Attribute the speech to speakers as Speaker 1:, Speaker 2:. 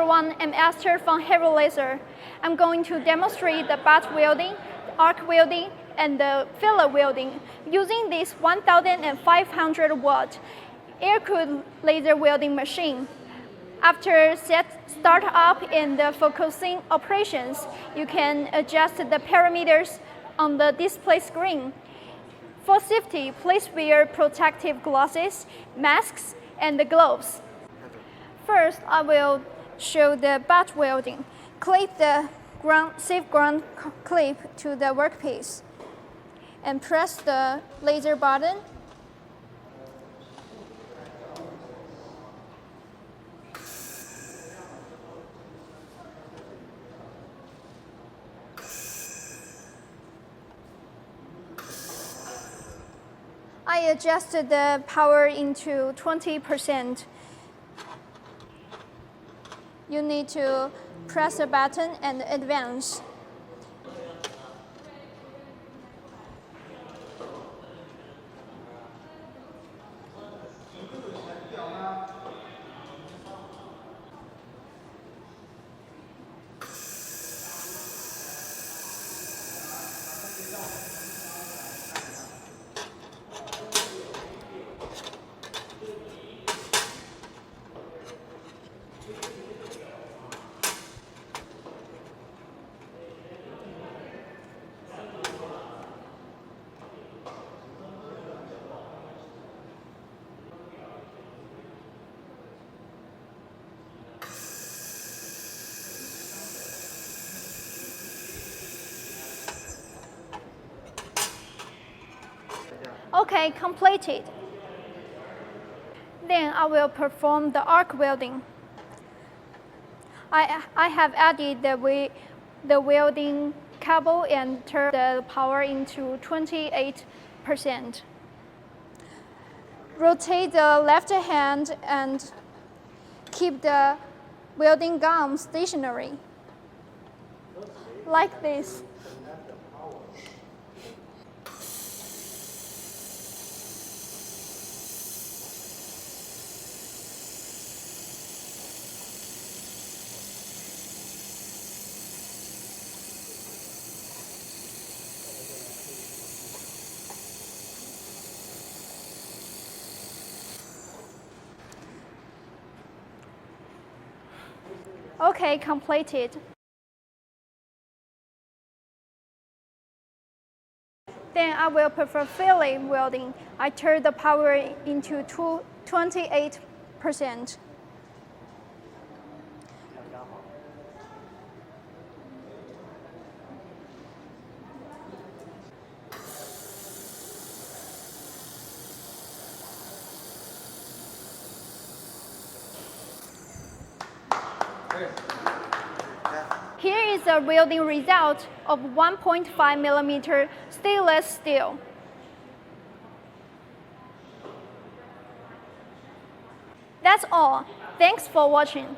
Speaker 1: everyone, I'm Esther from Herolaser. I'm going to demonstrate the butt welding, arc welding, and the filler welding using this 1500 watt air-cooled laser welding machine. After start up in the focusing operations, you can adjust the parameters on the display screen. For safety, please wear protective glasses, masks, and gloves. First, I will show the butt welding. Clip the safe ground clip to the workpiece and press the laser button. I adjusted the power into 20%. You need to press the button and advance. Okay, completed. Then I will perform the arc welding. I have added the welding cable and turned the power into 28%. Rotate the left hand and keep the welding gun stationary, like this. Okay, completed. Then I will perform filler welding. I turn the power into 28%. Here is the welding result of 1.5 millimeter stainless steel. That's all. Thanks for watching.